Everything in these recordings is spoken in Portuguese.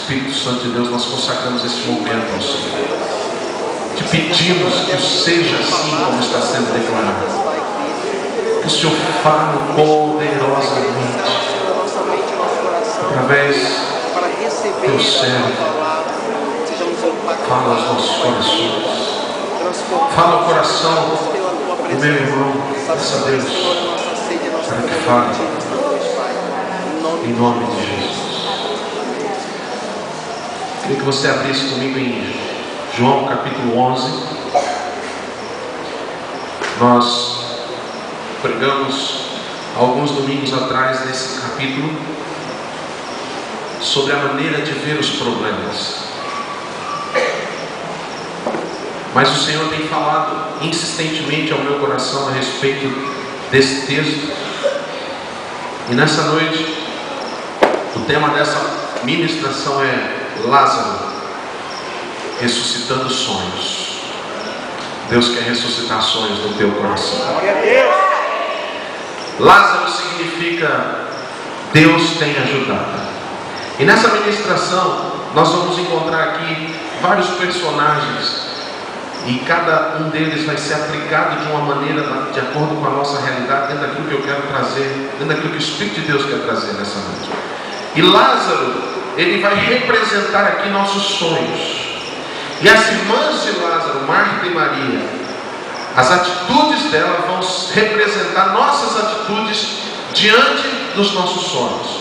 Espírito Santo de Deus, nós consagramos esse momento ao Senhor. Te pedimos que seja assim como está sendo declarado. Que o Senhor fale poderosamente através do teu servo. Fala aos nossos corações. Fala ao coração do meu irmão, peça a Deus para que fale em nome de Jesus. Queria que você abrisse comigo em João capítulo 11. Nós pregamos alguns domingos atrás nesse capítulo sobre a maneira de ver os problemas. Mas o Senhor tem falado insistentemente ao meu coração a respeito desse texto. E nessa noite, o tema dessa ministração é Lázaro ressuscitando sonhos. Deus quer ressuscitar sonhos no teu coração. Lázaro significa Deus tem ajudado. E nessa ministração nós vamos encontrar aqui vários personagens, e cada um deles vai ser aplicado de uma maneira de acordo com a nossa realidade, dentro daquilo que eu quero trazer, dentro daquilo que o Espírito de Deus quer trazer nessa noite. E Lázaro, ele vai representar aqui nossos sonhos. E as irmãs de Lázaro, Marta e Maria, as atitudes dela vão representar nossas atitudes diante dos nossos sonhos.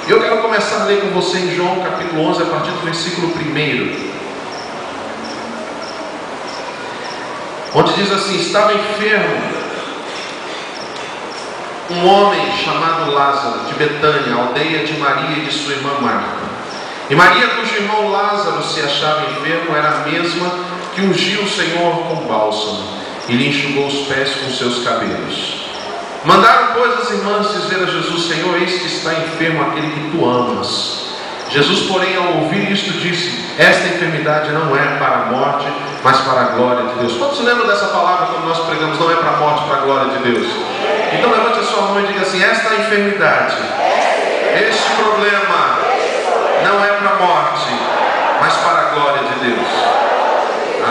E eu quero começar a ler com você em João capítulo 11, a partir do versículo 1. Onde diz assim: estava enfermo um homem chamado Lázaro, de Betânia, aldeia de Maria e de sua irmã Marta. E Maria, cujo irmão Lázaro se achava enfermo, era a mesma que ungiu o Senhor com bálsamo e lhe enxugou os pés com seus cabelos. Mandaram, pois, as irmãs dizer a Jesus: Senhor, eis que está enfermo aquele que tu amas. Jesus, porém, ao ouvir isto, disse: esta enfermidade não é para a morte, mas para a glória de Deus. Quantos lembram dessa palavra quando nós pregamos? Não é para a morte, para a glória de Deus. Então levante a sua mão e diga assim: esta enfermidade, este problema, não é para a morte, mas para a glória de Deus.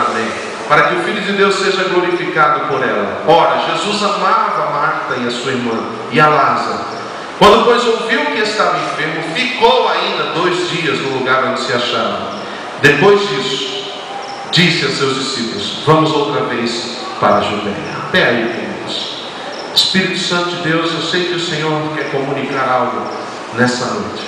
Amém. Para que o Filho de Deus seja glorificado por ela. Ora, Jesus amava a Marta e a sua irmã e a Lázaro. Quando, pois, ouviu que estava enfermo, ficou ainda 2 dias no lugar onde se achava. Depois disso, disse a seus discípulos: vamos outra vez para a Judeia. Até aí, queridos. Espírito Santo de Deus, eu sei que o Senhor quer comunicar algo nessa noite.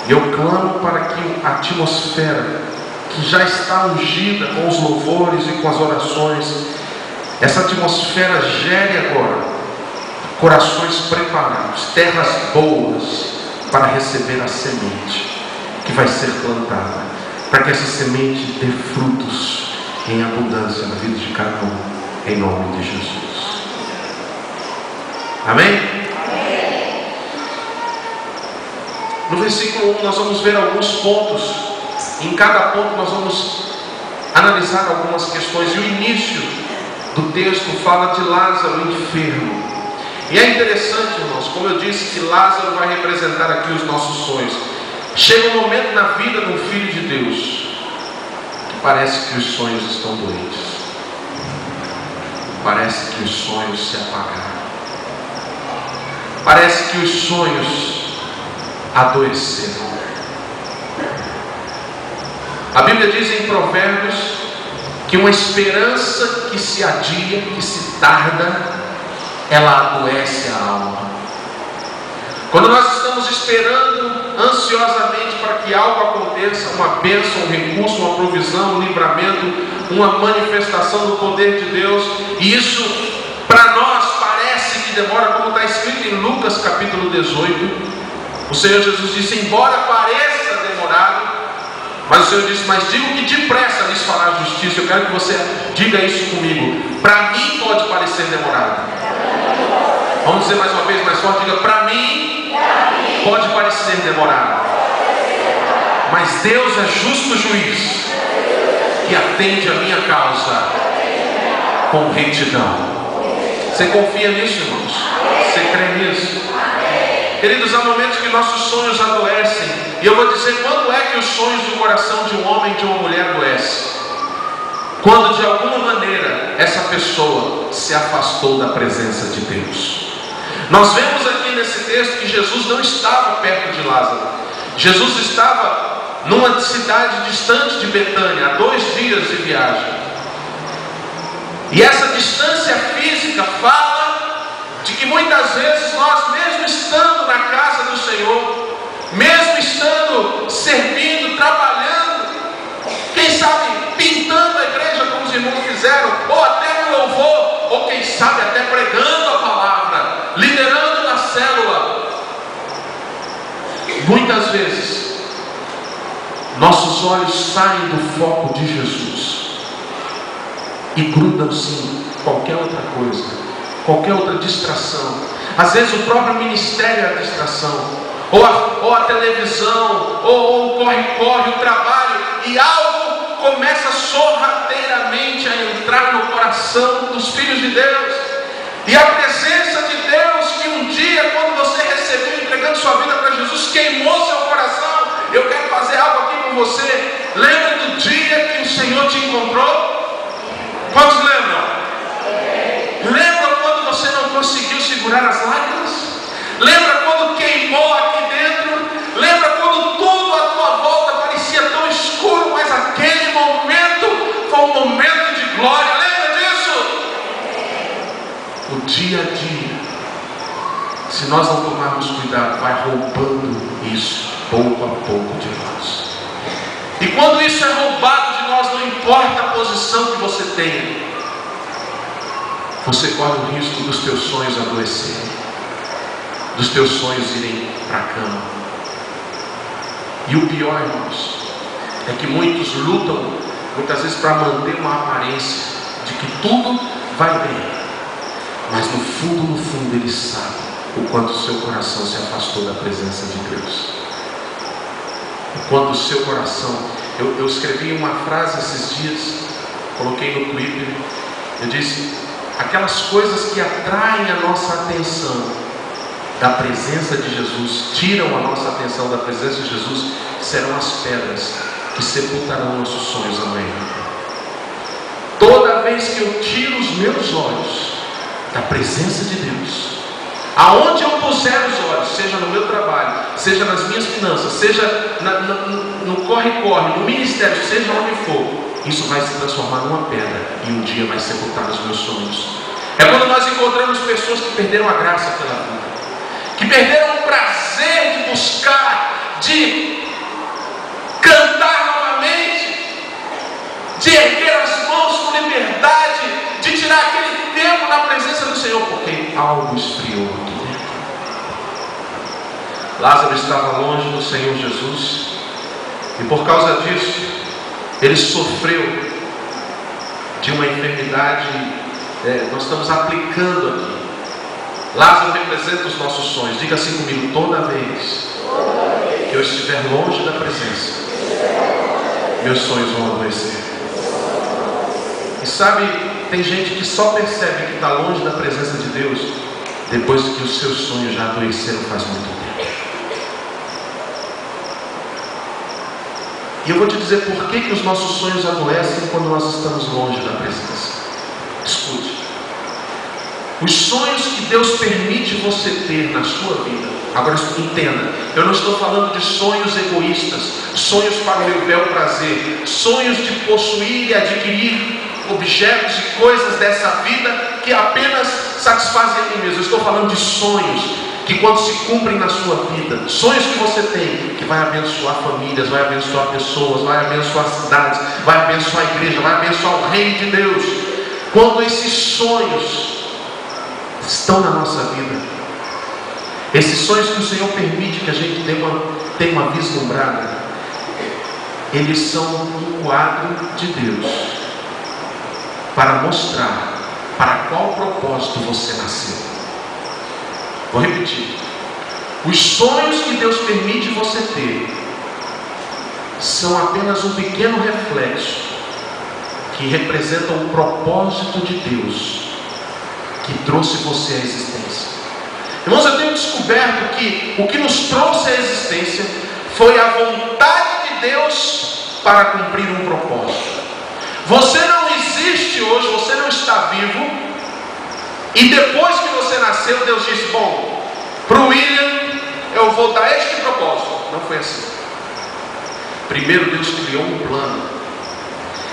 E eu clamo para que a atmosfera que já está ungida com os louvores e com as orações, essa atmosfera gere agora corações preparados, terras boas para receber a semente que vai ser plantada, para que essa semente dê frutos em abundância na vida de cada um, em nome de Jesus. Amém? Amém. No versículo 1 nós vamos ver alguns pontos. Em cada ponto nós vamos analisar algumas questões. E o início do texto fala de Lázaro enfermo. E é interessante, irmãos, como eu disse, que Lázaro vai representar aqui os nossos sonhos. Chega um momento na vida de um filho de Deus que parece que os sonhos estão doentes. Parece que os sonhos se apagaram. Parece que os sonhos adoeceram. A Bíblia diz em Provérbios que uma esperança que se adia, que se tarda, ela adoece a alma. Quando nós estamos esperando ansiosamente para que algo aconteça, uma bênção, um recurso, uma provisão, um livramento, uma manifestação do poder de Deus, e isso para nós parece que demora, como está escrito em Lucas capítulo 18. O Senhor Jesus disse: embora pareça demorado, mas o Senhor disse: mas digo que depressa lhes fará justiça. Eu quero que você diga isso comigo. Para mim pode parecer demorado. Vamos dizer mais uma vez mais forte, diga: para mim pode parecer demorado, mas Deus é justo juiz, que atende a minha causa com retidão. Você confia nisso, irmãos? Você crê nisso? Queridos, há momentos que nossos sonhos adoecem. E eu vou dizer, quando é que os sonhos do coração de um homem e de uma mulher adoecem? Quando de alguma maneira essa pessoa se afastou da presença de Deus. Nós vemos aqui nesse texto que Jesus não estava perto de Lázaro. Jesus estava numa cidade distante de Betânia, a 2 dias de viagem. E essa distância física fala de que muitas vezes nós, mesmo estando na casa do Senhor, mesmo estando servindo, trabalhando, quem sabe pintando a igreja como os irmãos fizeram, ou até no louvor, ou quem sabe até pregando a palavra, liderando na célula, muitas vezes nossos olhos saem do foco de Jesus e grudam-se em qualquer outra coisa, qualquer outra distração. Às vezes o próprio ministério é a distração, ou a televisão, ou o corre-corre, o trabalho, e algo começa sorrateiramente a entrar no coração dos filhos de Deus. E a presença de Deus, que um dia, quando você recebeu, entregando sua vida para Jesus, queimou seu coração. Eu quero fazer algo aqui com você. Lembra do dia que o Senhor te encontrou? Quantos lembram? Lembra quando você não conseguiu segurar as lágrimas? Lembra quando queimou aqui dentro? Lembra quando tudo à tua volta parecia tão escuro, mas aquele momento foi um momento de glória? Lembra disso? O dia a dia, se nós não tomarmos cuidado, vai roubando isso pouco a pouco de nós. E quando isso é roubado de nós, não importa a posição que você tenha, você corre o risco dos teus sonhos adoecerem, dos teus sonhos irem para a cama. E o pior, irmãos, é que muitos lutam muitas vezes para manter uma aparência de que tudo vai bem, mas no fundo eles sabem o quanto o seu coração se afastou da presença de Deus. Quando o seu coração, eu escrevi uma frase esses dias, coloquei no Twitter, eu disse, aquelas coisas que atraem a nossa atenção da presença de Jesus, tiram a nossa atenção da presença de Jesus, serão as pedras que sepultarão nossos sonhos amanhã. Toda vez que eu tiro os meus olhos da presença de Deus, aonde eu puser os olhos, seja no meu trabalho, seja nas minhas finanças, seja no corre-corre, no ministério, seja onde for, isso vai se transformar numa pedra e um dia vai sepultar os meus sonhos. É quando nós encontramos pessoas que perderam a graça pela vida, que perderam o prazer de buscar, de cantar novamente, de erguer as mãos com liberdade, de tirar aquele tempo na presença do Senhor, porque algo esfriou aqui dentro. Lázaro estava longe do Senhor Jesus, e por causa disso, ele sofreu de uma enfermidade. Nós estamos aplicando aqui. Lázaro representa os nossos sonhos. Diga assim comigo: toda vez que eu estiver longe da presença, meus sonhos vão adoecer. E sabe, tem gente que só percebe que está longe da presença de Deus depois que os seus sonhos já adoeceram faz muito tempo. E eu vou te dizer por que os nossos sonhos adoecem quando nós estamos longe da presença. Escute. Os sonhos que Deus permite você ter na sua vida. Agora entenda, eu não estou falando de sonhos egoístas, sonhos para o meu bel prazer, sonhos de possuir e adquirir objetos e coisas dessa vida que apenas satisfazem a mim mesmo. Eu estou falando de sonhos que, quando se cumprem na sua vida, sonhos que você tem, que vai abençoar famílias, vai abençoar pessoas, vai abençoar cidades, vai abençoar a igreja, vai abençoar o reino de Deus. Quando esses sonhos estão na nossa vida, esses sonhos que o Senhor permite que a gente tenha uma vislumbrada, eles são um quadro de Deus para mostrar para qual propósito você nasceu. Vou repetir. Os sonhos que Deus permite você ter são apenas um pequeno reflexo que representa o propósito de Deus que trouxe você à existência. Irmãos, eu tenho descoberto que o que nos trouxe à existência foi a vontade de Deus para cumprir um propósito. Você não existe hoje, você não está vivo, e depois que você nasceu, Deus disse: bom, para o William eu vou dar este propósito. Não foi assim. Primeiro Deus criou um plano,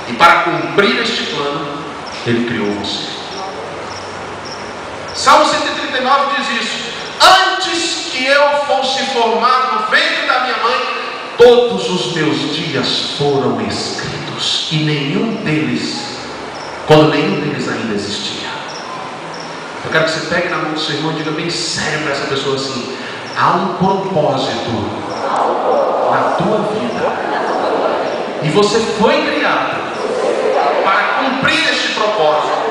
e para cumprir este plano, Ele criou você. Salmo 139 diz isso: antes que eu fosse formado no ventre da minha mãe, todos os meus dias foram escritos, e nenhum deles, quando nenhum deles ainda existia. Eu quero que você pegue na mão do seu irmão e diga bem sério para essa pessoa assim: há um propósito na tua vida, e você foi criado para cumprir este propósito.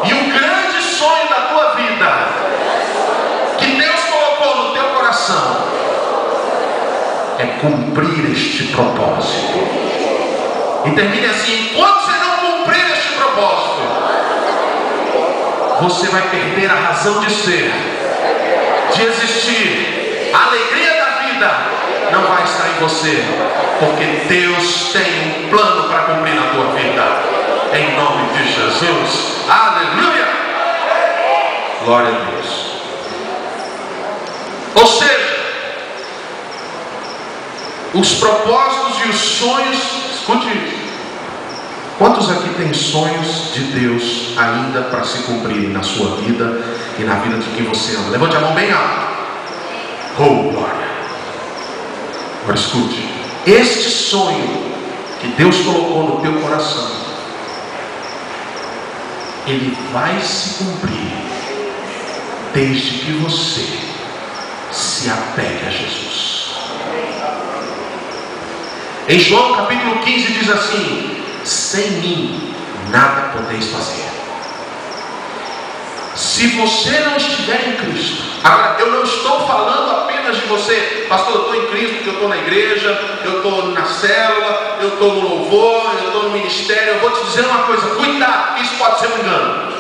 E o grande sonho da tua vida, que Deus colocou no teu coração, é cumprir este propósito. E termine assim: enquanto você não cumprir este propósito, você vai perder a razão de ser, de existir. A alegria da vida não vai estar em você, porque Deus tem um plano para cumprir na tua vida. Em nome de Jesus. Aleluia! Glória a Deus. Ou seja, os propósitos e os sonhos, escute isso. Quantos aqui têm sonhos de Deus ainda para se cumprir na sua vida e na vida de quem você ama? Levante a mão bem alto. Oh, glória. Agora escute. Este sonho que Deus colocou no teu coração, ele vai se cumprir desde que você se apegue a Jesus. Em João capítulo 15 diz assim: sem mim nada podeis fazer. Se você não estiver em Cristo. Agora, eu não estou falando apenas de você: pastor, eu estou em Cristo porque eu estou na igreja, eu estou na célula, eu estou no louvor, eu estou no ministério. Eu vou te dizer uma coisa: cuidado, isso pode ser um engano.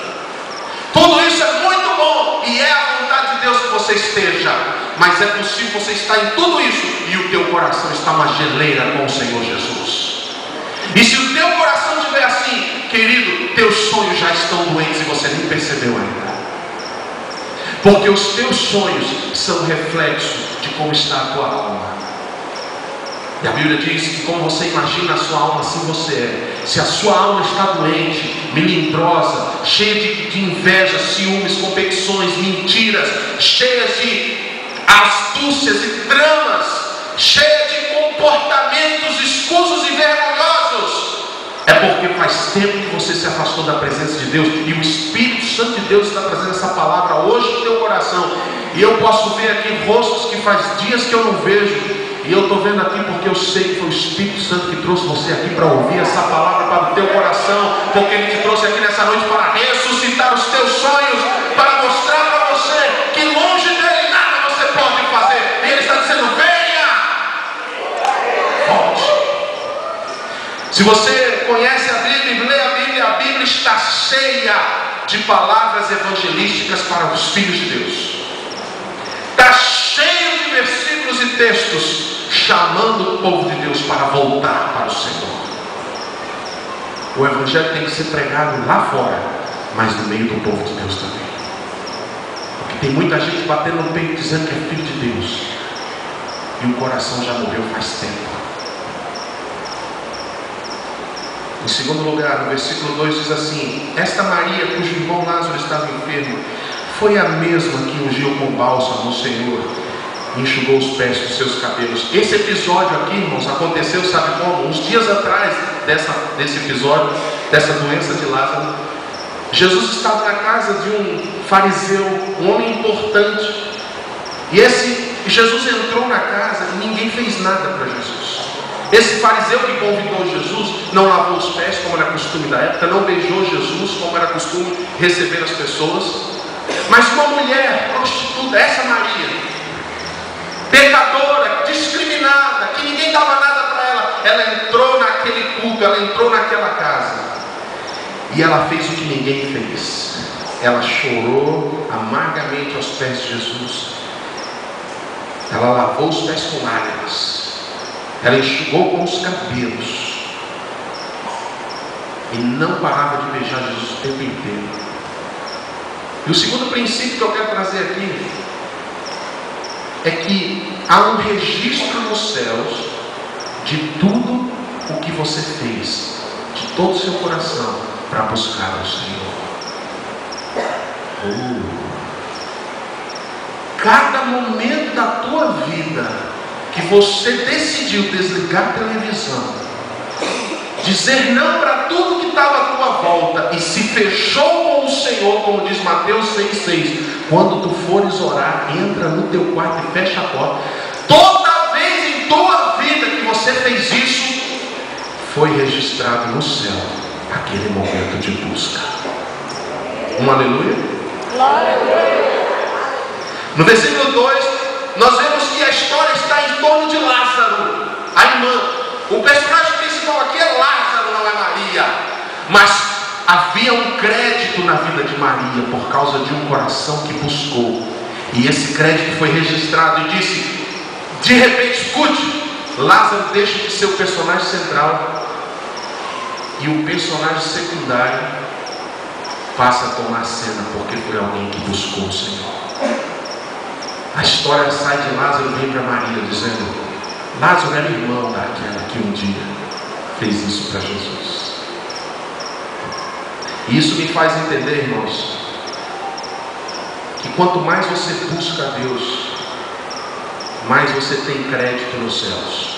Tudo isso é muito bom e é a vontade de Deus que você esteja, mas é possível você estar em tudo isso e o teu coração está uma geleira com o Senhor Jesus. E se o teu coração estiver assim, querido, teus sonhos já estão doentes e você nem percebeu ainda. Porque os teus sonhos são reflexo de como está a tua alma. E a Bíblia diz que como você imagina a sua alma, assim você é. Se a sua alma está doente, melindrosa, cheia de inveja, ciúmes, competições, mentiras, cheia de astúcias e tramas, cheia de comportamentos escusos e vergonhosos, é porque faz tempo que você se afastou da presença de Deus, e o Espírito Santo de Deus está trazendo essa palavra hoje no teu coração. E eu posso ver aqui rostos que faz dias que eu não vejo, e eu estou vendo aqui porque eu sei que foi o Espírito Santo que trouxe você aqui para ouvir essa palavra para o teu coração, porque Ele te trouxe aqui nessa noite para ressuscitar os teus sonhos, para mostrar para você que longe dele nada você pode fazer, e Ele está dizendo: venha, volte. Se você conhece a Bíblia e lê a Bíblia está cheia de palavras evangelísticas para os filhos de Deus. Está cheio de versículos e textos chamando o povo de Deus para voltar para o Senhor. O Evangelho tem que ser pregado lá fora, mas no meio do povo de Deus também. Porque tem muita gente batendo no peito dizendo que é filho de Deus, e o coração já morreu faz tempo. Em segundo lugar, no versículo 2 diz assim: esta Maria, cujo irmão Lázaro estava enfermo, foi a mesma que ungiu com bálsamo o Senhor e enxugou os pés dos seus cabelos. Esse episódio aqui, irmãos, aconteceu, sabe como? Uns dias atrás desse episódio, dessa doença de Lázaro, Jesus estava na casa de um fariseu, um homem importante, e Jesus entrou na casa e ninguém fez nada para Jesus. Esse fariseu que convidou Jesus não lavou os pés, como era costume da época, não beijou Jesus, como era costume receber as pessoas. Mas uma mulher prostituta, essa Maria, pecadora, discriminada, que ninguém dava nada para ela entrou naquele culto, ela entrou naquela casa, e ela fez o que ninguém fez. ela chorou amargamente aos pés de Jesus. Ela lavou os pés com lágrimas, ela enxugou com os cabelos e não parava de beijar Jesus o tempo inteiro. E o segundo princípio que eu quero trazer aqui é que há um registro nos céus de tudo o que você fez, de todo o seu coração, para buscar o Senhor. Cada momento da tua vida que você decidiu desligar a televisão, dizer não para tudo que estava à tua volta e se fechou com o Senhor, como diz Mateus 6,6, quando tu fores orar, entra no teu quarto e fecha a porta. Toda vez em tua vida que você fez isso, foi registrado no céu aquele momento de busca. Um aleluia? Glória a Deus. No versículo 2, nós vemos que a história está em torno de Lázaro, a irmã. O personagem principal aqui é Lázaro, não é Maria. Mas havia um crédito na vida de Maria por causa de um coração que buscou. E esse crédito foi registrado e disse, de repente, escute, Lázaro deixa de ser o personagem central e o personagem secundário passa a tomar a cena, porque foi alguém que buscou o Senhor. A história sai de Lázaro e vem para Maria, dizendo, Lázaro era irmão daquela que um dia fez isso para Jesus. E isso me faz entender, irmãos, que quanto mais você busca a Deus, mais você tem crédito nos céus.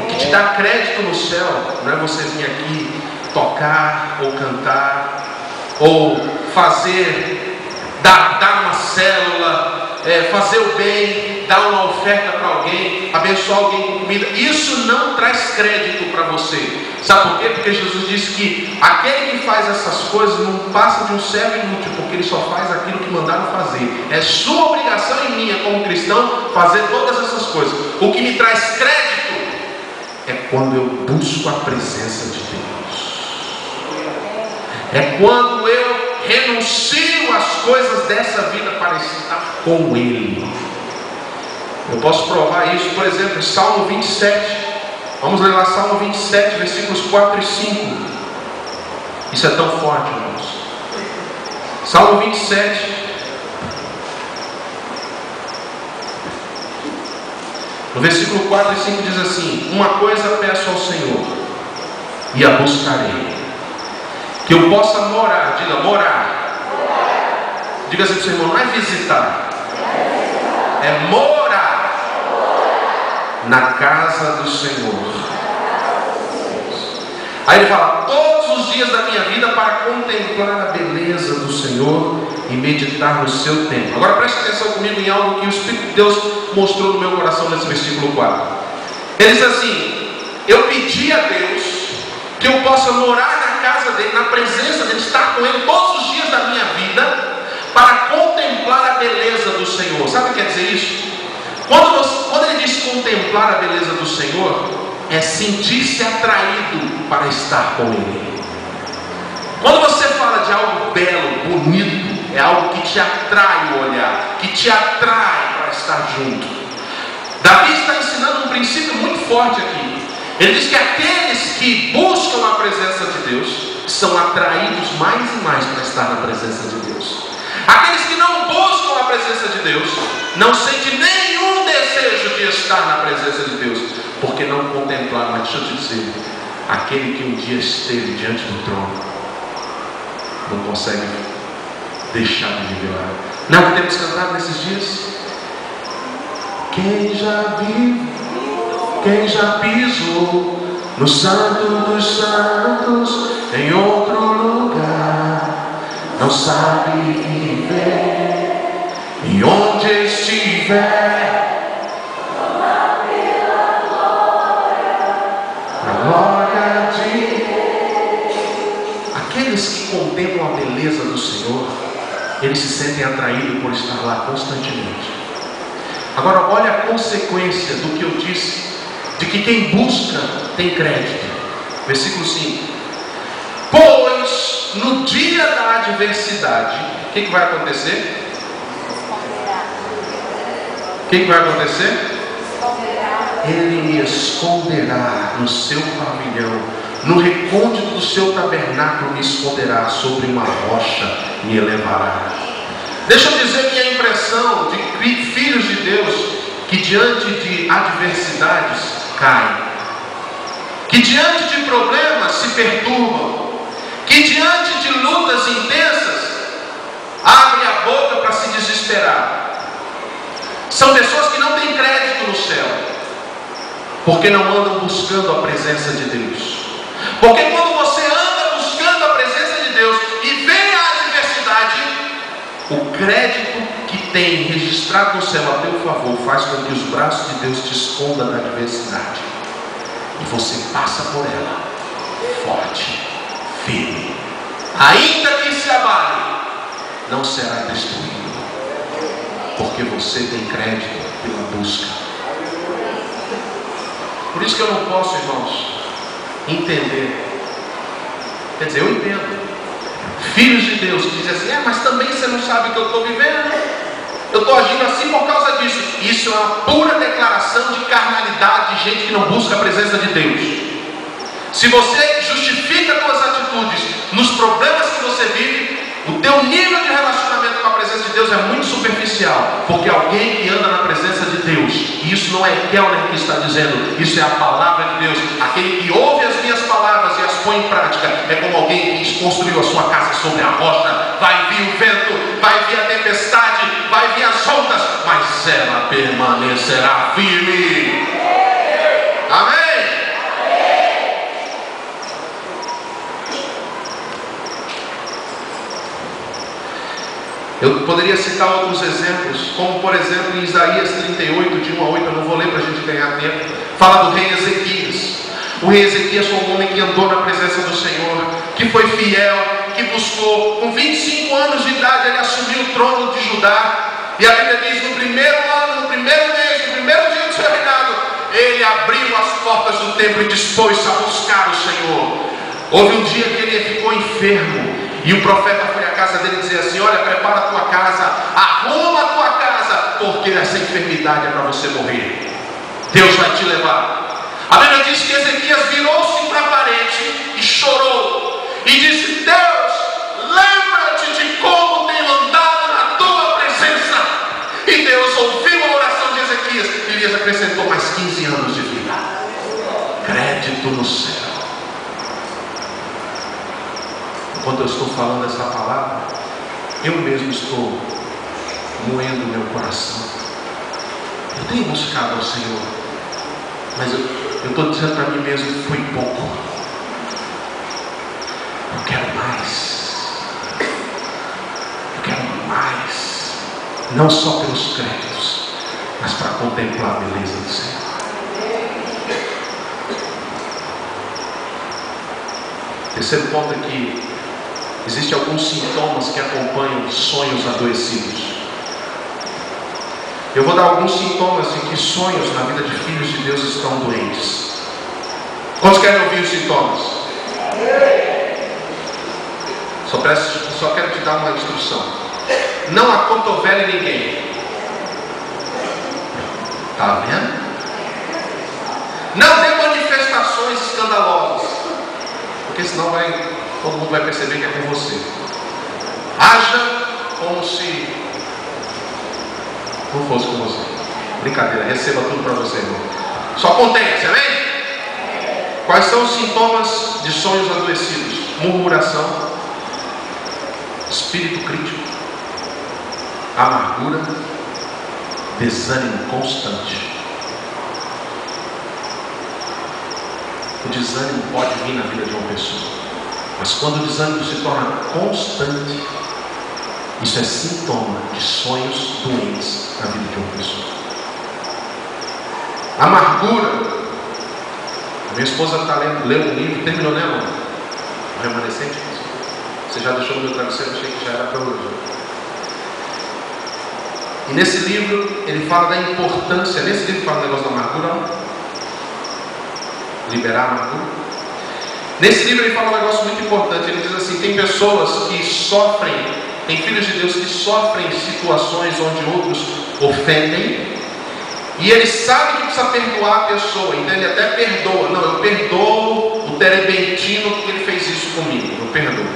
O que te dá crédito no céu não é você vir aqui tocar ou cantar ou fazer, dar uma célula, fazer o bem, dar uma oferta para alguém, abençoar alguém com comida. Isso não traz crédito para você. Sabe por quê? Porque Jesus disse que aquele que faz essas coisas não passa de um servo inútil, porque ele só faz aquilo que mandaram fazer. É sua obrigação e minha como cristão fazer todas essas coisas. O que me traz crédito é quando eu busco a presença de Deus. É quando eu renuncio às coisas dessa vida para estar com Ele. Eu posso provar isso, por exemplo, em Salmo 27. Vamos ler lá Salmo 27, versículos 4 e 5. Isso é tão forte, irmãos. Salmo 27. No versículo 4 e 5 diz assim: uma coisa peço ao Senhor, e a buscarei, que eu possa morar. Diga, morar. Diga assim para o seu irmão, não é visitar, é morar na casa do Senhor. Aí ele fala, todos os dias da minha vida para contemplar a beleza do Senhor e meditar no seu templo. Agora preste atenção comigo em algo que o Espírito de Deus mostrou no meu coração nesse versículo 4. Ele diz assim: eu pedi a Deus que eu possa morar na casa dele, na presença dele, estar com ele todos os dias da minha vida, para contemplar a beleza do Senhor. Sabe o que quer dizer isso? Quando ele diz contemplar a beleza do Senhor, é sentir-se atraído para estar com Ele. Quando você fala de algo belo, bonito, é algo que te atrai o olhar, que te atrai para estar junto. Davi está ensinando um princípio muito forte aqui. Ele diz que aqueles que buscam a presença de Deus são atraídos mais e mais para estar na presença de Deus. Aqueles que não buscam a presença de Deus não sentem nenhum desejo de estar na presença de Deus, porque não contemplaram. Mas deixa eu te dizer, aquele que um dia esteve diante do trono não consegue deixar de viver lá. Não é o que temos cantado nesses dias? Quem já viu, quem já pisou no Santo dos Santos, em outro lugar, não sabe viver, e onde estiver, a glória de Deus. Aqueles que contemplam a beleza do Senhor, eles se sentem atraídos por estar lá constantemente. Agora olha a consequência do que eu disse, de que quem busca tem crédito. Versículo 5: pois no dia da adversidade, o que vai acontecer? O que vai acontecer? Ele me esconderá no seu pavilhão, no recôndito do seu tabernáculo me esconderá, sobre uma rocha me elevará. Deixa eu dizer minha impressão de filhos de Deus que diante de adversidades caem, que diante de problemas se perturbam, que diante de lutas intensas abrem a boca para se desesperar. São pessoas que não têm crédito no céu, porque não andam buscando a presença de Deus. Porque quando você anda buscando a presença de Deus e vem a adversidade, o crédito que tem registrado no céu a teu favor faz com que os braços de Deus te escondam da adversidade, e você passa por ela forte, firme. Ainda que se abale, não será destruído, porque você tem crédito pela busca. Por isso que eu não posso, irmãos, entender. Quer dizer, eu entendo filhos de Deus que dizem assim: mas também você não sabe o que eu estou vivendo, eu estou agindo assim por causa disso. Isso é uma pura declaração de carnalidade, de gente que não busca a presença de Deus. Se você justifica as suas atitudes nos problemas que você vive, o teu nível de relacionamento com a presença de Deus é muito superficial, porque alguém que anda na presença de Deus, e isso não é Kellner que está dizendo, isso é a palavra de Deus, aquele que ouve as minhas palavras e as põe em prática, é como alguém que construiu a sua casa sobre a rocha. Vai vir o vento, vai vir a tempestade, vai vir as ondas, mas ela permanecerá firme. Amém? Eu poderia citar outros exemplos, como por exemplo em Isaías 38, de 1 a 8, eu não vou ler para a gente ganhar tempo, fala do rei Ezequias. O rei Ezequias foi um homem que andou na presença do Senhor, que foi fiel, que buscou. Com 25 anos de idade ele assumiu o trono de Judá, e a Bíblia diz: no primeiro ano, no primeiro mês, no primeiro dia do seu reinado, ele abriu as portas do templo e dispôs-se a buscar o Senhor. Houve um dia que ele ficou enfermo, e o profeta foi à casa dele dizer assim: olha, prepara a tua casa, arruma a tua casa, porque essa enfermidade é para você morrer. Deus vai te levar. A Bíblia diz que Ezequias virou-se para a parede e chorou, e disse: Deus, lembra-te de como tenho andado na tua presença. E Deus ouviu a oração de Ezequias, e lhes acrescentou mais 15 anos de vida. Crédito no céu. Enquanto eu estou falando essa palavra, eu mesmo estou moendo meu coração. Eu tenho buscado ao Senhor, mas eu estou dizendo para mim mesmo: foi pouco. Eu quero mais. Eu quero mais. Não só pelos créditos, mas para contemplar a beleza do Senhor. Terceiro ponto aqui: existem alguns sintomas que acompanham sonhos adoecidos. Eu vou dar alguns sintomas de que sonhos na vida de filhos de Deus estão doentes. Quantos querem ouvir os sintomas? Só quero te dar uma instrução: não acotovele ninguém. Está vendo? Não dê manifestações escandalosas, porque senão todo mundo vai perceber que é com você. Haja como se não fosse com você. Brincadeira, receba tudo para você, irmão. Só contenha-se, amém? Quais são os sintomas de sonhos adoecidos? Murmuração, espírito crítico, amargura, desânimo constante. O desânimo pode vir na vida de uma pessoa, mas quando o desânimo se torna constante, isso é sintoma de sonhos doentes na vida de uma pessoa. Amargura. Minha esposa está lendo um livro, terminou, né, amor? O Remanescente. Você já deixou no meu travesseiro, achei que já era para hoje. E nesse livro ele fala da importância. Nesse livro fala do negócio da amargura, não? Liberar a amargura. Nesse livro ele fala um negócio muito importante. Ele diz assim: tem pessoas que sofrem, tem filhos de Deus que sofrem situações onde outros ofendem, e ele sabe que precisa perdoar a pessoa, então ele até perdoa. Não, eu perdoo o terebentino porque ele fez isso comigo, eu perdoo.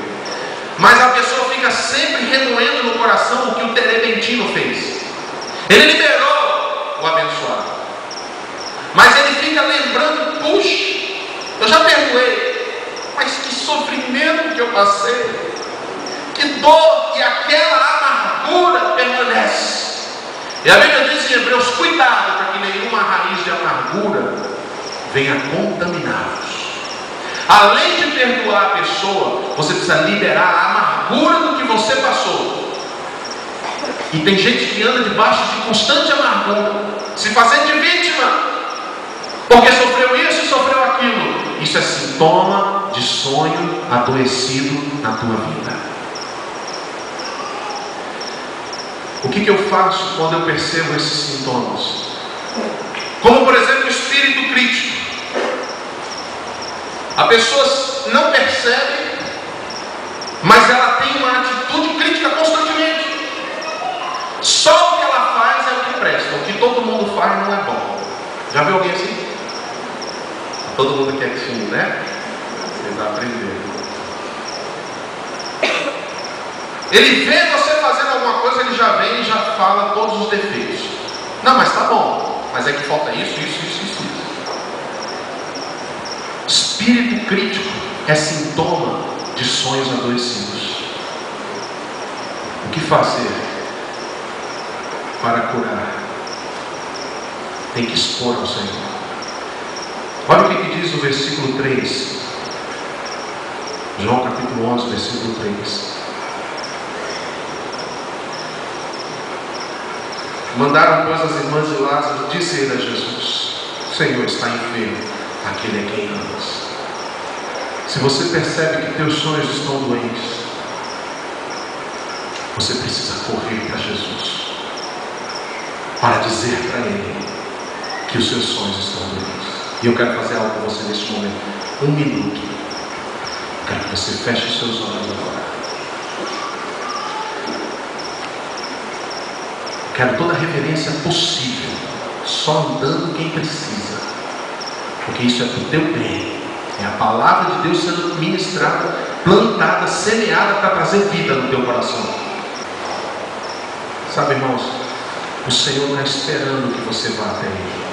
Mas a pessoa fica sempre remoendo no coração o que o terebentino fez. Ele liberou o abençoado, mas ele fica lembrando: puxa, eu já perdoei, mas que sofrimento que eu passei, que dor, e aquela amargura permanece. E a Bíblia diz em Hebreus: cuidado para que nenhuma raiz de amargura venha contaminá-los. Além de perdoar a pessoa, você precisa liberar a amargura do que você passou. E tem gente que anda debaixo de constante amargura, se fazendo de vítima, porque sofreu isso e sofreu aquilo. Isso é sintoma de sonho adoecido na tua vida. O que eu faço quando eu percebo esses sintomas? Como, por exemplo, o espírito crítico. A pessoa não percebe, mas ela tem uma atitude crítica constantemente. Só o que ela faz é o que presta. O que todo mundo faz não é bom. Já viu alguém assim? Todo mundo quietinho, né? Vocês aprenderam. Ele vê você fazendo alguma coisa, ele já vem e já fala todos os defeitos. Não, mas tá bom. Mas é que falta isso. Espírito crítico é sintoma de sonhos adoecidos. O que fazer para curar? Tem que expor ao Senhor. Olha o que diz o versículo 3. João capítulo 11, versículo 3. Mandaram, pois, as irmãs de Lázaro, disse ele a Jesus: o Senhor está enfermo, aquele é quem amas. Se você percebe que teus sonhos estão doentes, você precisa correr para Jesus, para dizer para Ele que os seus sonhos estão doentes. E eu quero fazer algo com você neste momento. 1 minuto. Eu quero que você feche os seus olhos agora. Eu quero toda a reverência possível, só andando quem precisa, porque isso é para o teu bem. É a palavra de Deus sendo ministrada, plantada, semeada para trazer vida no teu coração. Sabe, irmãos, o Senhor está esperando que você vá até Ele.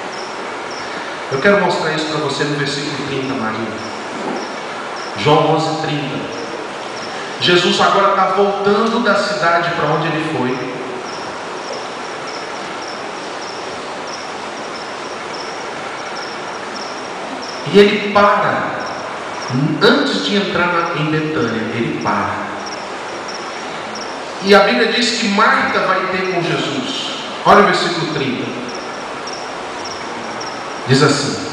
Eu quero mostrar isso para você no versículo 30, Maria. João 11:30. Jesus agora está voltando da cidade para onde ele foi. E ele para. Antes de entrar em Betânia, ele para. E a Bíblia diz que Marta vai ter com Jesus. Olha o versículo 30. Diz assim: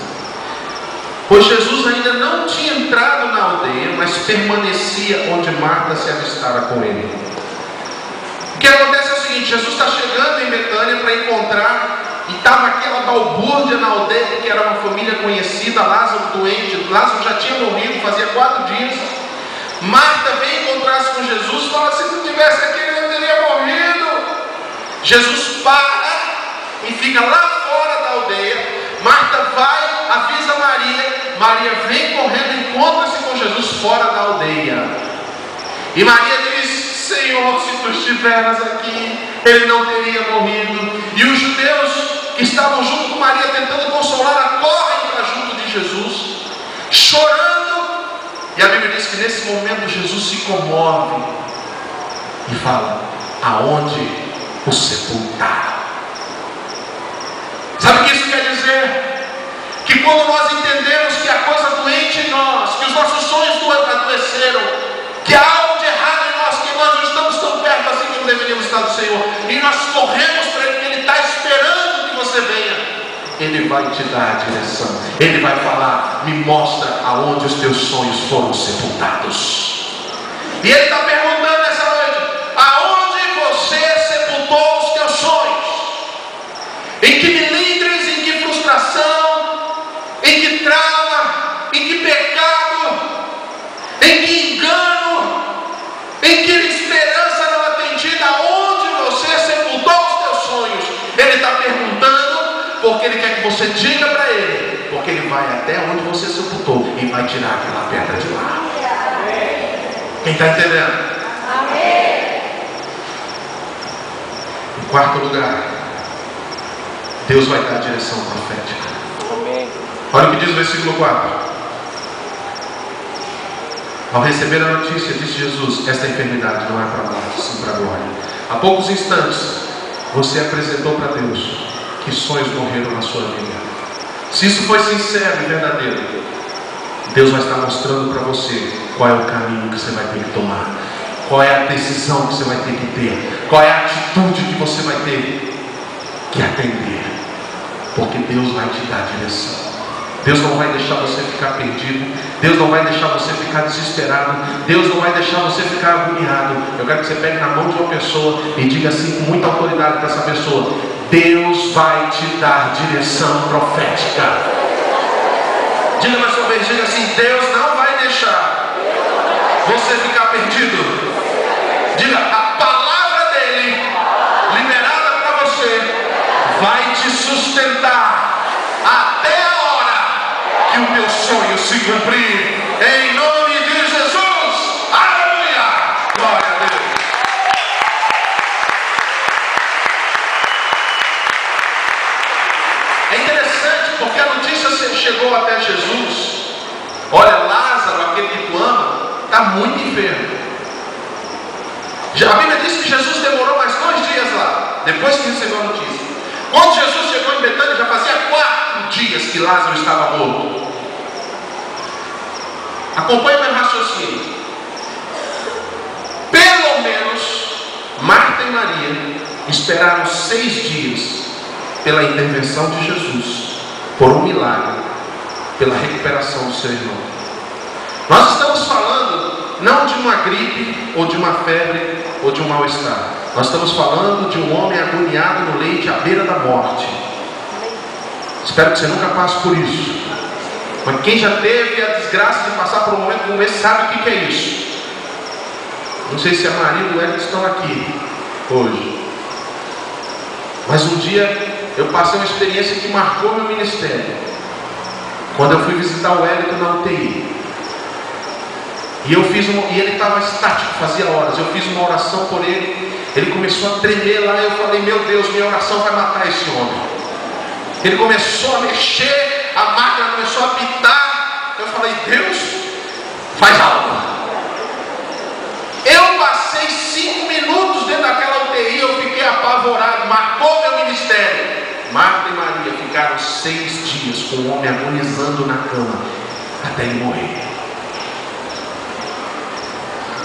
pois Jesus ainda não tinha entrado na aldeia, mas permanecia onde Marta se avistara com ele. O que acontece é o seguinte: Jesus está chegando em Betânia para encontrar, e estava aquela balbúrdia na aldeia, porque era uma família conhecida, Lázaro doente. Lázaro já tinha morrido, fazia 4 dias. Marta vem encontrar-se com Jesus e fala: se não tivesse aqui, ele não teria morrido. Jesus para e fica lá fora da aldeia. Marta vai, avisa Maria. Maria vem correndo, encontra-se com Jesus fora da aldeia. E Maria diz: Senhor, se tu estiveras aqui, ele não teria morrido. E os judeus que estavam junto com Maria, tentando consolá-la, correm para junto de Jesus, chorando. E a Bíblia diz que nesse momento Jesus se comove e fala: aonde o sepultaram? Sabe o que isso quer dizer? Que quando nós entendemos que a coisa doente em nós, que os nossos sonhos adoeceram, que há algo de errado em nós, que nós não estamos tão perto assim como deveríamos estar do Senhor, e nós corremos para Ele, porque Ele está esperando que você venha, Ele vai te dar a direção. Ele vai falar: me mostra aonde os teus sonhos foram sepultados. E Ele está perguntando nessa noite: aonde você sepultou os teus sonhos? Em que milindres, em que frustração, em que trauma, em que pecado vai até onde você sepultou e vai tirar aquela pedra de lá. Quem está entendendo? Em quarto lugar, Deus vai dar a direção profética. Olha o que diz o versículo 4. Ao receber a notícia, disse Jesus: esta enfermidade não é para a morte, sim para a glória. Há poucos instantes, você apresentou para Deus que sonhos morreram na sua vida. Se isso foi sincero e verdadeiro, Deus vai estar mostrando para você qual é o caminho que você vai ter que tomar, qual é a decisão que você vai ter que ter, qual é a atitude que você vai ter que atender, porque Deus vai te dar direção. Deus não vai deixar você ficar perdido. Deus não vai deixar você ficar desesperado. Deus não vai deixar você ficar agoniado. Eu quero que você pegue na mão de uma pessoa e diga assim com muita autoridade para essa pessoa: Deus vai te dar direção profética. Diga mais uma vez, diga assim: Deus não vai deixar você ficar perdido. Diga: a palavra dele liberada para você vai te sustentar até a que o teu sonho se cumprir, em nome de Jesus. Aleluia! Glória a Deus. É interessante porque a notícia chegou até Jesus. Olha, Lázaro, aquele que tu ama, está muito enfermo. A Bíblia diz que Jesus demorou mais 2 dias lá, depois que recebeu a notícia. Quando Jesus chegou em Betânia, já fazia 4 dias que Lázaro estava morto. Acompanhe meu raciocínio. Pelo menos Marta e Maria esperaram 6 dias pela intervenção de Jesus, por um milagre, pela recuperação do seu irmão. Nós estamos falando não de uma gripe, ou de uma febre, ou de um mal-estar. Nós estamos falando de um homem agoniado no leite à beira da morte. Espero que você nunca passe por isso. Mas quem já teve a desgraça de passar por um momento como esse sabe o que é isso. Não sei se a Maria e o Hélio estão aqui hoje, mas um dia eu passei uma experiência que marcou meu ministério. Quando eu fui visitar o Hélio na UTI, e ele estava estático, fazia horas. Eu fiz uma oração por ele. Ele começou a tremer lá. Eu falei: meu Deus, minha oração vai matar esse homem. Ele começou a mexer, a máquina começou a apitar. Eu falei: Deus, faz algo. Eu passei 5 minutos dentro daquela UTI. Eu fiquei apavorado. Marcou meu ministério. Marta e Maria ficaram 6 dias com o homem agonizando na cama até ele morrer.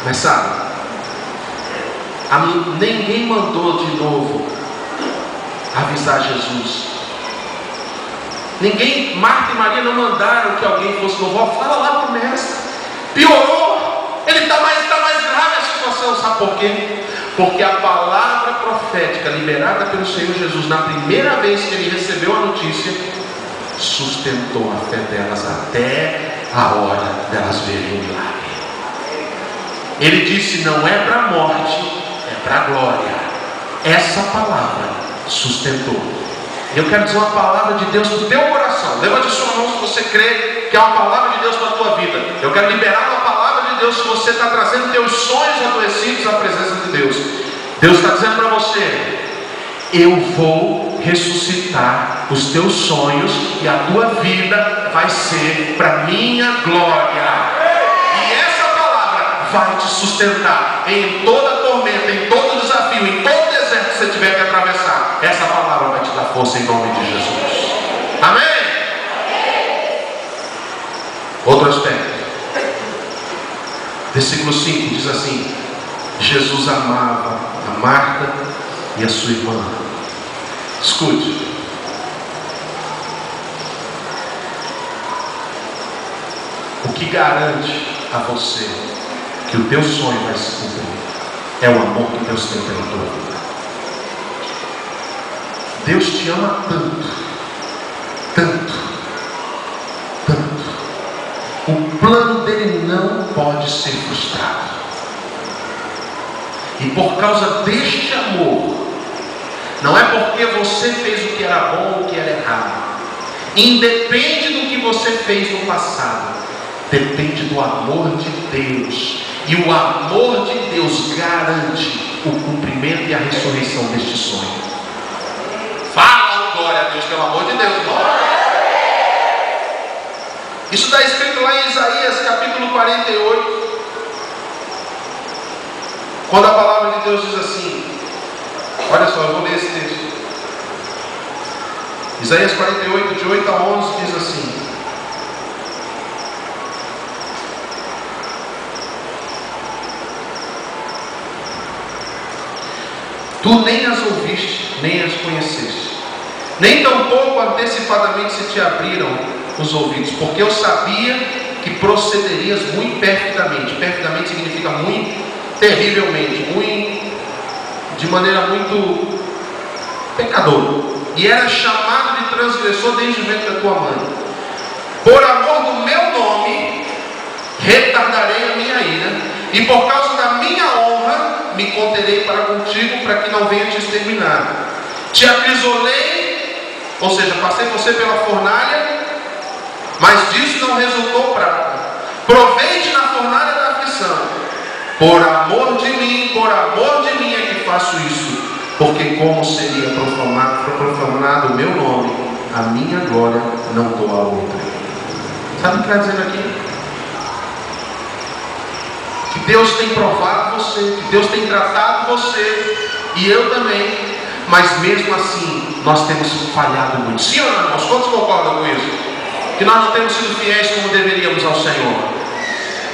Mas sabe, ninguém mandou de novo avisar Jesus. Marta e Maria não mandaram que alguém fosse no rolo. Fala lá para o mestre. Piorou. Ele está mais grave a situação. Sabe por quê? Porque a palavra profética liberada pelo Senhor Jesus, na primeira vez que ele recebeu a notícia, sustentou a fé delas até a hora delas verem o milagre. Ele disse: não é para a morte, é para a glória. Essa palavra sustentou. Eu quero dizer uma palavra de Deus para o teu coração. Levante sua mão se você crê que é uma palavra de Deus para a tua vida. Eu quero liberar uma palavra de Deus se você está trazendo teus sonhos adoecidos à presença de Deus. Deus está dizendo para você: eu vou ressuscitar os teus sonhos e a tua vida vai ser para minha glória. Vai te sustentar em toda tormenta, em todo desafio, em todo deserto que você tiver que atravessar. Essa palavra vai te dar força em nome de Jesus. Amém? Outro aspecto. Versículo 5 diz assim: Jesus amava a Marta e a sua irmã. Escute. O que garante a você que o teu sonho vai se cumprir é o amor que Deus tem pela tua vida. Deus te ama tanto, tanto, tanto. O plano dele não pode ser frustrado. E por causa deste amor, não é porque você fez o que era bom ou o que era errado. Independe do que que você fez no passado depende do amor de Deus. E o amor de Deus garante o cumprimento e a ressurreição deste sonho. Fala, glória a Deus, pelo amor de Deus, glória. Isso está escrito lá em Isaías capítulo 48. Quando a palavra de Deus diz assim, olha só, eu vou ler esse texto. Isaías 48, de 8 a 11, diz assim: Tu nem as ouviste, nem as conheceste, nem tampouco antecipadamente se te abriram os ouvidos, porque eu sabia que procederias muito perfidamente. Perfidamente significa muito terrivelmente, muito, de maneira muito pecadora, e era chamado de transgressor desde o ventre da tua mãe. Por amor do meu nome retardarei a minha ira, e por causa da minha honra me conterei para contigo, para que não venha te exterminar. Te acrisolei, ou seja, passei você pela fornalha, mas disso não resultou prata. Provei-te na fornalha da aflição. Por amor de mim é que faço isso, porque como seria profanado o meu nome, a minha glória não dou a outra. Sabe o que está dizendo aqui? Que Deus tem provado você, que Deus tem tratado você, e eu também, mas mesmo assim nós temos falhado muito. Sim ou não, irmãos? Quantos concordam com isso? Que nós não temos sido fiéis como deveríamos ao Senhor.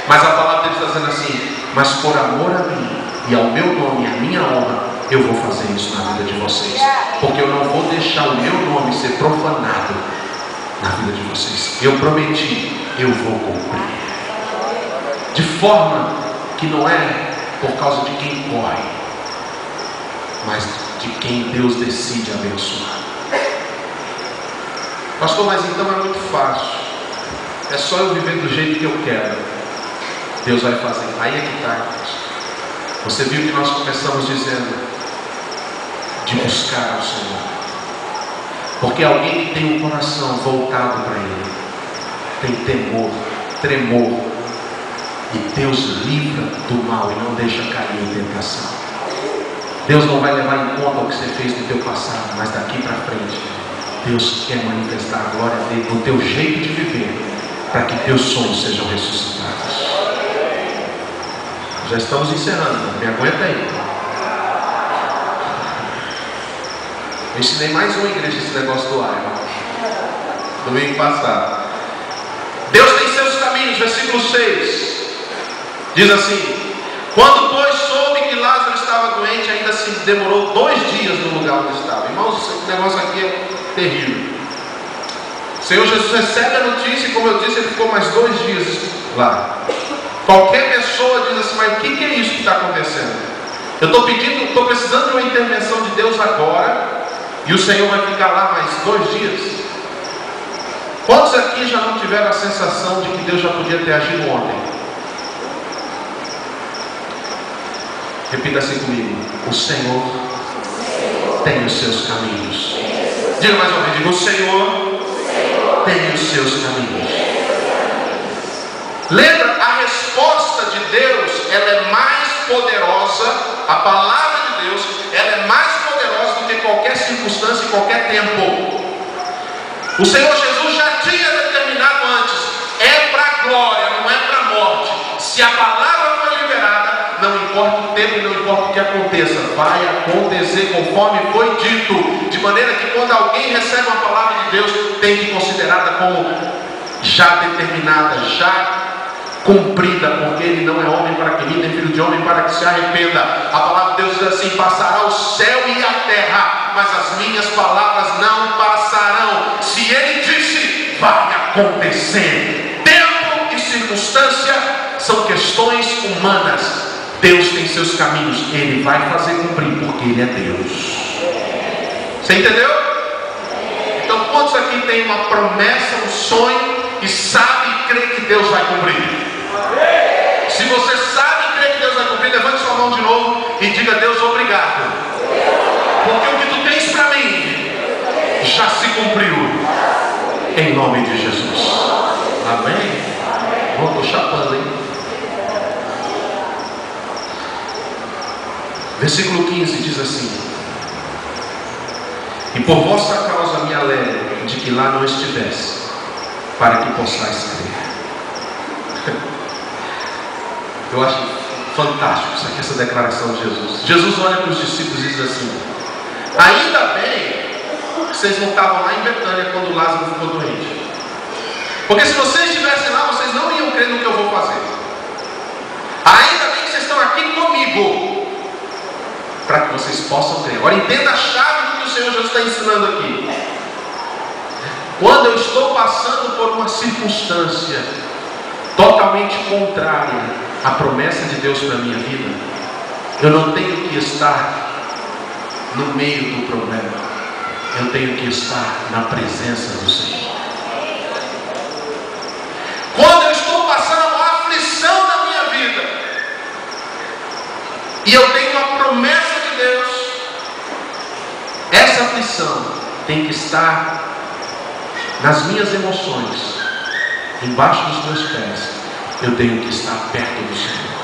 Mas a palavra dele está dizendo assim: mas por amor a mim e ao meu nome e à minha honra, eu vou fazer isso na vida de vocês, porque eu não vou deixar o meu nome ser profanado na vida de vocês. Eu prometi, eu vou cumprir, de forma que não é por causa de quem corre, mas de quem Deus decide abençoar. Pastor, mas então é muito fácil, é só eu viver do jeito que eu quero. Deus vai fazer. Aí é que está. Você viu que nós começamos dizendo de buscar ao Senhor, porque alguém que tem um coração voltado para Ele tem temor, tremor, e Deus livra do mal e não deixa cair em tentação. Deus não vai levar em conta o que você fez no teu passado, mas daqui para frente Deus quer manifestar a glória dele no teu jeito de viver, para que teus sonhos sejam ressuscitados. Já estamos encerrando, me aguenta aí. Eu ensinei mais uma igreja esse negócio do ar, irmão, domingo passado. Deus tem seus caminhos, versículo 6 diz assim: quando pois soube que Lázaro estava doente, ainda se demorou 2 dias no lugar onde estava. Irmãos, esse negócio aqui é terrível. O Senhor Jesus recebe a notícia e, como eu disse, ele ficou mais 2 dias lá. Qualquer pessoa diz assim: mas o que é isso que está acontecendo? Eu estou precisando de uma intervenção de Deus agora, e o Senhor vai ficar lá mais 2 dias? Quantos aqui já não tiveram a sensação de que Deus já podia ter agido ontem? Repita assim comigo: o Senhor tem os seus caminhos. Diga mais uma vez: diga, o Senhor tem os seus caminhos. Lembra, a resposta de Deus, ela é mais poderosa. A palavra de Deus, ela é mais poderosa do que qualquer circunstância e qualquer tempo. O Senhor Jesus já tinha determinado antes: é para a glória, não é para a morte. Se a palavra foi liberada, não importa o tempo e não importa o que aconteça, vai acontecer conforme foi dito. De maneira que quando alguém recebe uma palavra de Deus, tem que considerada como já determinada, já cumprida, porque ele não é homem para que minta, nem filho de homem para que se arrependa. A palavra de Deus diz assim: passará o céu e a terra, mas as minhas palavras não passarão. Se ele disse, vai acontecer. Tempo e circunstância são questões humanas. Deus tem seus caminhos, ele vai fazer cumprir, porque ele é Deus. Você entendeu? Então, quantos aqui tem uma promessa, um sonho, e sabe e crê que Deus vai cumprir? Se você sabe e crê que Deus vai cumprir, levante sua mão de novo e diga: Deus, obrigado, porque o que tu tens para mim já se cumpriu. em nome de Jesus. Amém? Estou chapando, hein? Versículo 15 diz assim: e por vossa causa me alegro de que lá não estivesse, para que possais crer. Eu acho fantástico isso aqui, essa declaração de Jesus. Jesus olha para os discípulos e diz assim: ainda bem que vocês não estavam lá em Betânia quando Lázaro ficou doente, porque se vocês estivessem lá, vocês não iam crer no que eu vou fazer. Ainda bem que vocês estão aqui comigo, para que vocês possam crer. Agora entenda a chave do que o Senhor Jesus está ensinando aqui. Quando eu estou passando por uma circunstância totalmente contrária à promessa de Deus para a minha vida, eu não tenho que estar no meio do problema, eu tenho que estar na presença do Senhor. Quando eu estou passando uma aflição na minha vida e eu tenho uma promessa de Deus, essa aflição tem que estar nas minhas emoções, embaixo dos meus pés. Eu tenho que estar perto do Senhor.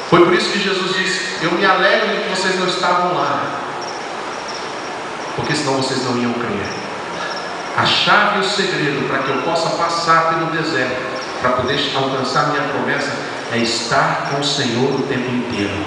Foi por isso que Jesus disse: eu me alegro de que vocês não estavam lá, porque senão vocês não iam crer. A chave e o segredo para que eu possa passar pelo deserto, para poder alcançar minha promessa, é estar com o Senhor o tempo inteiro.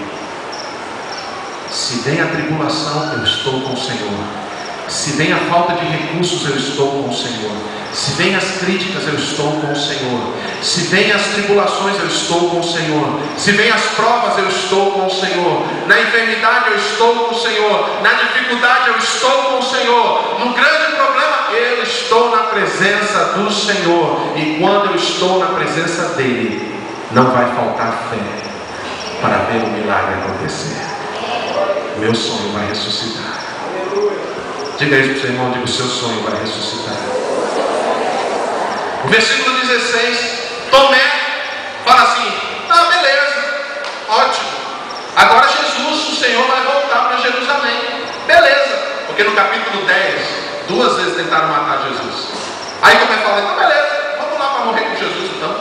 Se vem a tribulação, eu estou com o Senhor. Se vem a falta de recursos, eu estou com o Senhor. Se vem as críticas, eu estou com o Senhor. Se vem as tribulações, eu estou com o Senhor. Se vem as provas, eu estou com o Senhor. Na enfermidade, eu estou com o Senhor. Na dificuldade, eu estou com o Senhor. No grande problema, eu estou na presença do Senhor. E quando eu estou na presença dEle, não vai faltar fé para ver o milagre acontecer. Meu sonho vai ressuscitar. Diga isso para o seu irmão, diga: o seu sonho vai ressuscitar. O versículo 16, Tomé fala assim: ah, beleza, ótimo, agora Jesus, o Senhor, vai voltar para Jerusalém. Beleza, porque no capítulo 10, 2 vezes tentaram matar Jesus. Aí Tomé fala: então beleza, vamos lá para morrer com Jesus então.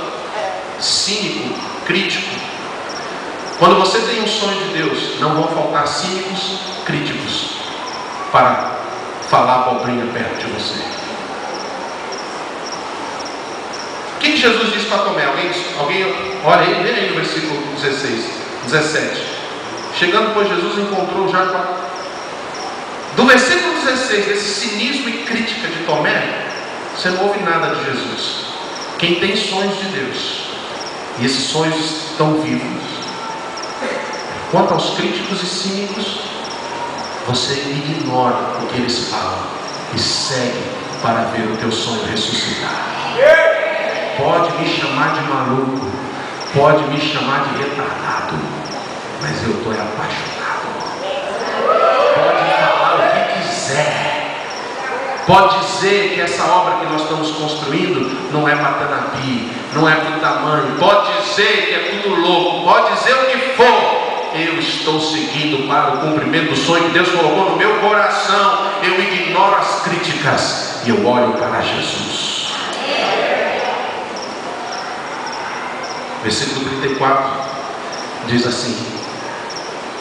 Cínico, crítico. Quando você tem um sonho de Deus, não vão faltar cínicos, críticos para falar abobrinha perto de você. O que Jesus disse para Tomé? Alguém olha aí, vem aí no versículo 17. Chegando, pois, Jesus encontrou já do versículo 16, desse cinismo e crítica de Tomé, você não ouve nada de Jesus. Quem tem sonhos de Deus, e esses sonhos estão vivos. Quanto aos críticos e cínicos, você ignora o que eles falam e segue para ver o teu sonho ressuscitar. Pode me chamar de maluco, pode me chamar de retardado, mas eu estou apaixonado. Pode falar o que quiser, pode dizer que essa obra que nós estamos construindo não é Matanapi, não é do tamanho, pode dizer que é tudo louco, pode dizer o que for. Eu estou seguindo para o cumprimento do sonho que Deus colocou no meu coração. Eu ignoro as críticas e eu olho para Jesus. Versículo 34 diz assim: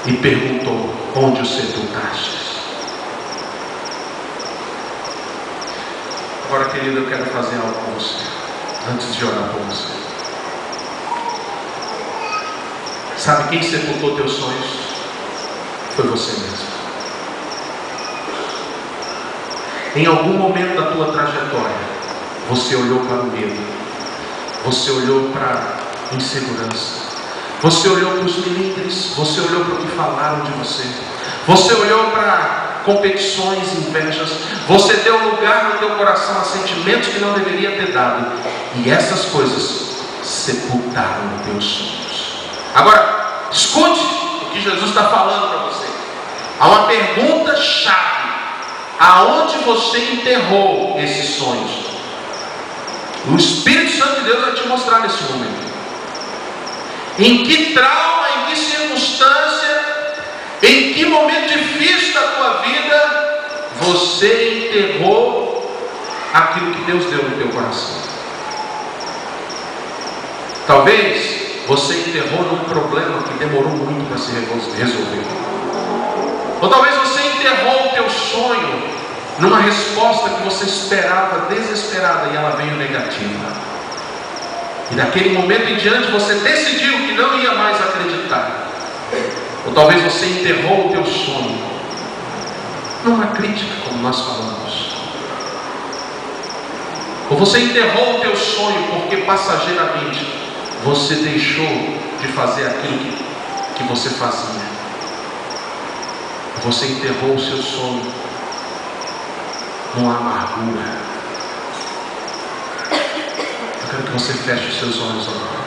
e perguntou: onde o sepultastes? Agora, querido, eu quero fazer algo com você, antes de orar por você. Sabe quem sepultou teus sonhos? Foi você mesmo. Em algum momento da tua trajetória, você olhou para o medo, você olhou para a insegurança, você olhou para os milímetros, você olhou para o que falaram de você, você olhou para competições, invejas, você deu lugar no teu coração a sentimentos que não deveria ter dado, e essas coisas sepultaram os teus sonhos. Agora, escute o que Jesus está falando para você. Há uma pergunta chave: aonde você enterrou esses sonhos? O Espírito Santo de Deus vai te mostrar nesse momento. Em que trauma, em que circunstância, em que momento difícil da tua vida você enterrou aquilo que Deus deu no teu coração. Talvez você enterrou num problema que demorou muito para se resolver. Ou talvez você enterrou o teu sonho numa resposta que você esperava desesperada e ela veio negativa. E daquele momento em diante você decidiu que não ia mais acreditar. Ou talvez você enterrou o teu sonho numa crítica, como nós falamos. Ou você enterrou o teu sonho porque passageiramente você deixou de fazer aquilo que você fazia. Você enterrou o seu sonho numa amargura. Eu quero que você feche os seus olhos agora.